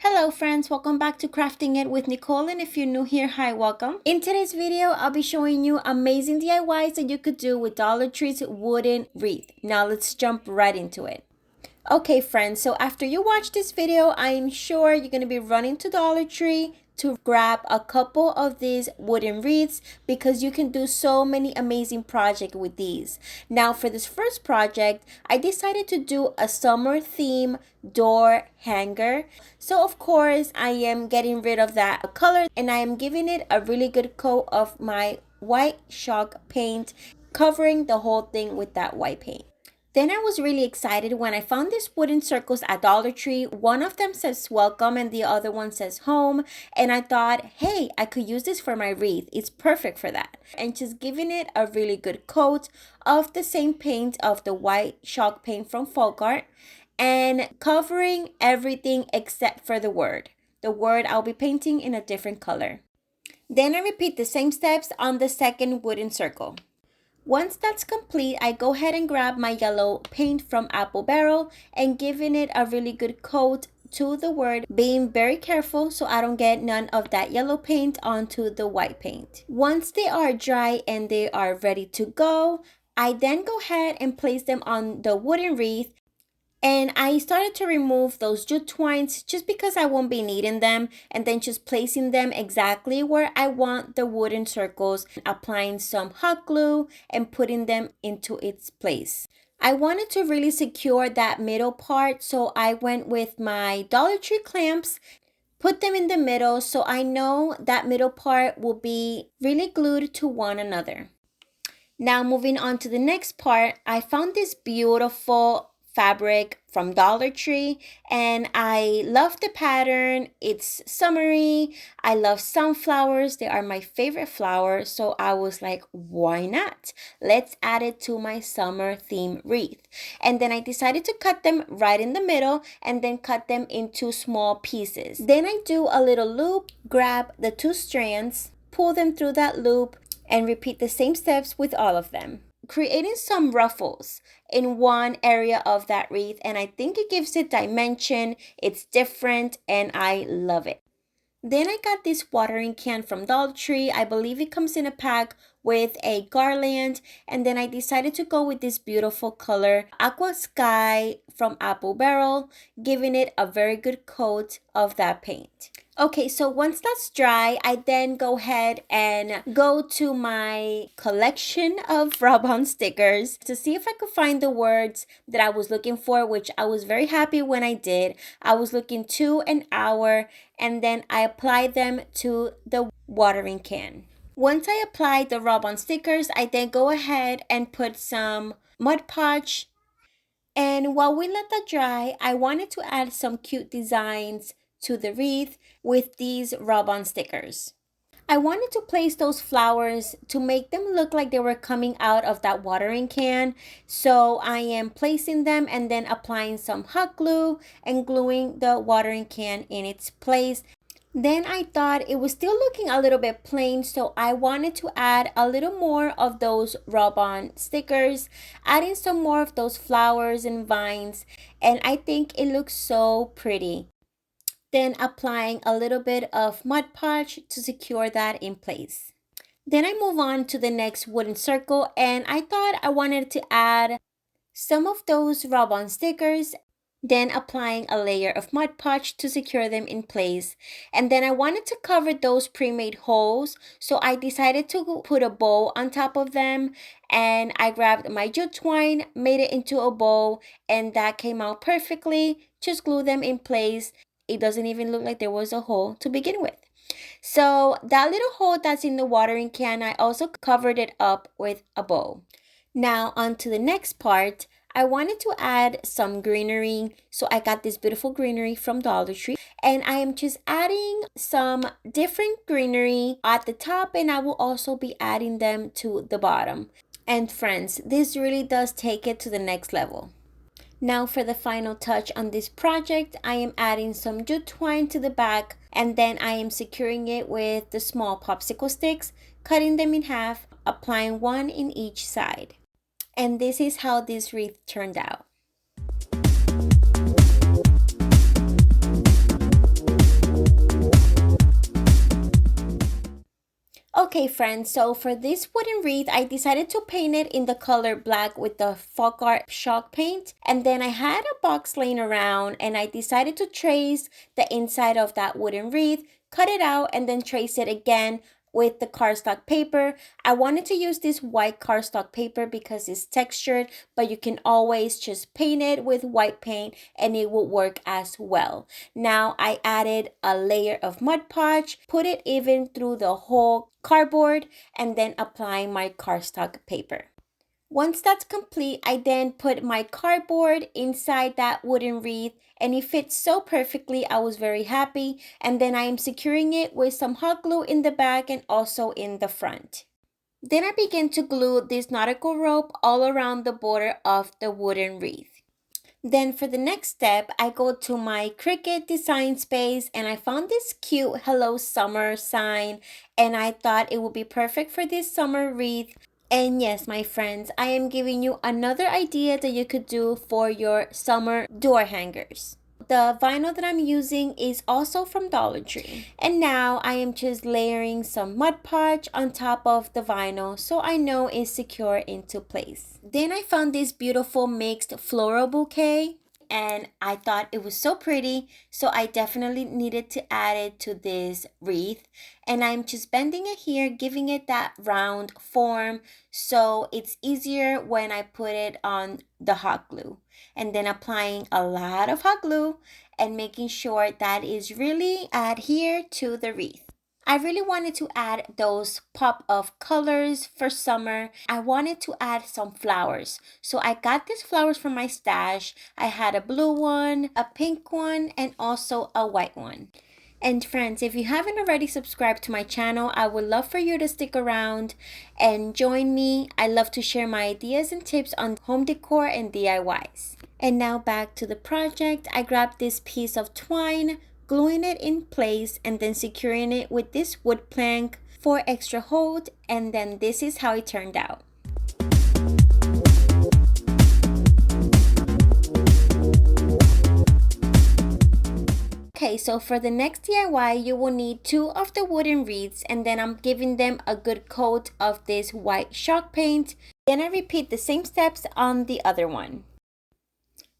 Hello friends, welcome back to Crafting It with Nicole, and if you're new here, hi, welcome. In today's video, I'll be showing you amazing DIYs that you could do with Dollar Tree's wooden wreath. Now let's jump right into it. Okay friends, so after you watch this video, I am sure you're going to be running to Dollar Tree to grab a couple of these wooden wreaths because you can do so many amazing projects with these. Now for this first project, I decided to do a summer theme door hanger. So of course, I am getting rid of that color and I am giving it a really good coat of my white chalk paint, covering the whole thing with that white paint. Then I was really excited when I found these wooden circles at Dollar Tree. One of them says welcome and the other one says home. And I thought, hey, I could use this for my wreath. It's perfect for that. And just giving it a really good coat of the same paint of the white chalk paint from Folk Art. And covering everything except for the word. The word I'll be painting in a different color. Then I repeat the same steps on the second wooden circle. Once that's complete, I go ahead and grab my yellow paint from Apple Barrel and giving it a really good coat to the word, being very careful so I don't get none of that yellow paint onto the white paint. Once they are dry and they are ready to go, I then go ahead and place them on the wooden wreath. And I started to remove those jute twines just because I won't be needing them, and then just placing them exactly where I want the wooden circles, applying some hot glue and putting them into its place. I wanted to really secure that middle part, so I went with my Dollar Tree clamps, put them in the middle so I know that middle part will be really glued to one another. Now moving on to the next part, I found this beautiful fabric from Dollar Tree and I love the pattern. It's summery. I love sunflowers. They are my favorite flower. So I was like, why not? Let's add it to my summer theme wreath. And then I decided to cut them right in the middle and then cut them into small pieces. Then I do a little loop, grab the two strands, pull them through that loop, and repeat the same steps with all of them, creating some ruffles in one area of that wreath, and I think it gives it dimension. It's different and I love it. Then I got this watering can from Dollar Tree. I believe it comes in a pack with a garland, and then I decided to go with this beautiful color aqua sky from Apple Barrel, giving it a very good coat of that paint. Okay, so once that's dry, I then go ahead and go to my collection of rub-on stickers to see if I could find the words that I was looking for, which I was very happy when I did. I was looking to an hour, and then I applied them to the watering can. Once I applied the rub-on stickers, I then go ahead and put some Mod Podge. And while we let that dry, I wanted to add some cute designs to the wreath with these rub-on stickers. I wanted to place those flowers to make them look like they were coming out of that watering can. So I am placing them and then applying some hot glue and gluing the watering can in its place. Then I thought it was still looking a little bit plain, so I wanted to add a little more of those rub-on stickers, adding some more of those flowers and vines, and I think it looks so pretty. Then applying a little bit of Mod Podge to secure that in place. Then I move on to the next wooden circle, and I thought I wanted to add some of those rub-on stickers, then applying a layer of Mod Podge to secure them in place. And then I wanted to cover those pre-made holes, so I decided to put a bow on top of them, and I grabbed my jute twine, made it into a bow, and that came out perfectly. Just glue them in place. It doesn't even look like there was a hole to begin with. So that little hole that's in the watering can, I also covered it up with a bow. Now on to the next part. I wanted to add some greenery, so I got this beautiful greenery from Dollar Tree, and I am just adding some different greenery at the top, and I will also be adding them to the bottom. And friends, this really does take it to the next level. Now for the final touch on this project, I am adding some jute twine to the back, and then I am securing it with the small popsicle sticks, cutting them in half, applying one in each side. And this is how this wreath turned out. Okay friends, so for this wooden wreath, I decided to paint it in the color black with the folk art chalk paint. And then I had a box laying around and I decided to trace the inside of that wooden wreath, cut it out and then trace it again with the cardstock paper. I wanted to use this white cardstock paper because it's textured, but you can always just paint it with white paint and it will work as well. Now I added a layer of Mod Podge, put it even through the whole cardboard, and then apply my cardstock paper. Once that's complete, I then put my cardboard inside that wooden wreath and it fits so perfectly. I was very happy. And then I am securing it with some hot glue in the back and also in the front. Then I began to glue this nautical rope all around the border of the wooden wreath. Then for the next step, I go to my Cricut design space and I found this cute Hello Summer sign and I thought it would be perfect for this summer wreath. And yes, my friends, I am giving you another idea that you could do for your summer door hangers. The vinyl that I'm using is also from DollarTree. And now I am just layering some Mod Podge on top of the vinyl so I know it's secure into place. Then I found this beautiful mixed floral bouquet and I thought it was so pretty, so I definitely needed to add it to this wreath. And I'm just bending it here, giving it that round form so it's easier when I put it on the hot glue. And then applying a lot of hot glue and making sure that is really adhered to the wreath. I really wanted to add those pop of colors for summer. I wanted to add some flowers. So I got these flowers from my stash. I had a blue one, a pink one, and also a white one. And friends, if you haven't already subscribed to my channel, I would love for you to stick around and join me. I love to share my ideas and tips on home decor and DIYs. And now back to the project. I grabbed this piece of twine, gluing it in place and then securing it with this wood plank for extra hold, and then this is how it turned out. Okay, so for the next DIY, you will need 2 of the wooden wreaths and then I'm giving them a good coat of this white chalk paint. Then I repeat the same steps on the other one.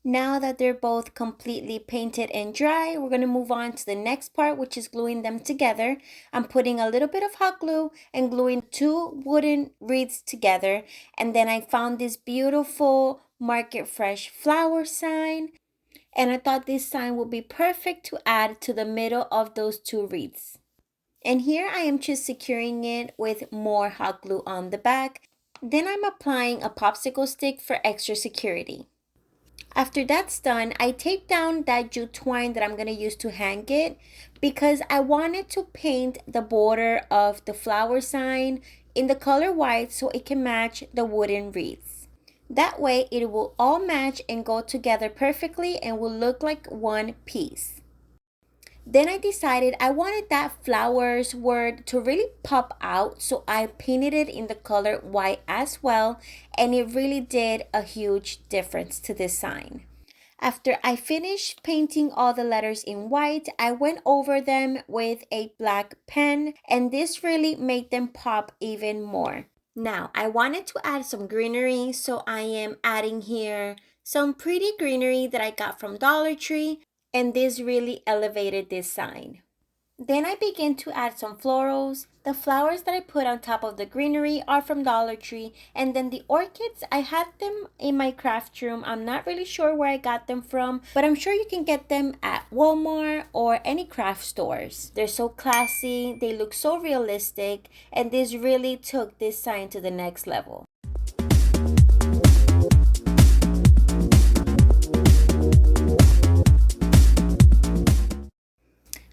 Now that they're both completely painted and dry, we're going to move on to the next part, which is gluing them together. I'm putting a little bit of hot glue and gluing 2 wooden wreaths together. And then I found this beautiful Market Fresh flower sign. And I thought this sign would be perfect to add to the middle of those 2 wreaths. And here I am just securing it with more hot glue on the back. Then I'm applying a popsicle stick for extra security. After that's done, I taped down that jute twine that I'm going to use to hang it because I wanted to paint the border of the flower sign in the color white so it can match the wooden wreaths. That way it will all match and go together perfectly and will look like one piece. Then I decided I wanted that flowers word to really pop out, so I painted it in the color white as well, and it really did a huge difference to this sign. After I finished painting all the letters in white, I went over them with a black pen, and this really made them pop even more. Now, I wanted to add some greenery, so I am adding here some pretty greenery that I got from DollarTree. And this really elevated this sign. Then I began to add some florals. The flowers that I put on top of the greenery are from DollarTree. And then the orchids, I had them in my craft room. I'm not really sure where I got them from, but I'm sure you can get them at Walmart or any craft stores. They're so classy, they look so realistic, and this really took this sign to the next level.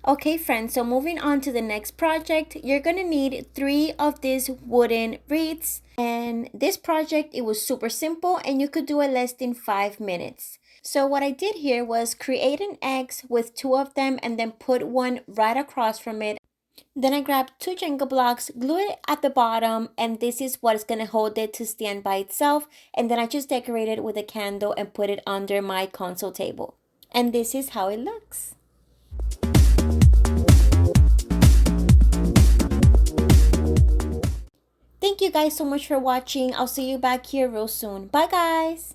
Okay friends, so moving on to the next project, you're gonna need 3 of these wooden wreaths. And this project, it was super simple and you could do it less than 5 minutes. So what I did here was create an X with 2 of them and then put one right across from it. Then I grabbed 2 Jenga blocks, glue it at the bottom, and this is what is gonna hold it to stand by itself. And then I just decorated with a candle and put it under my console table. And this is how it looks. Thank you guys so much for watching. I'll see you back here real soon. Bye guys.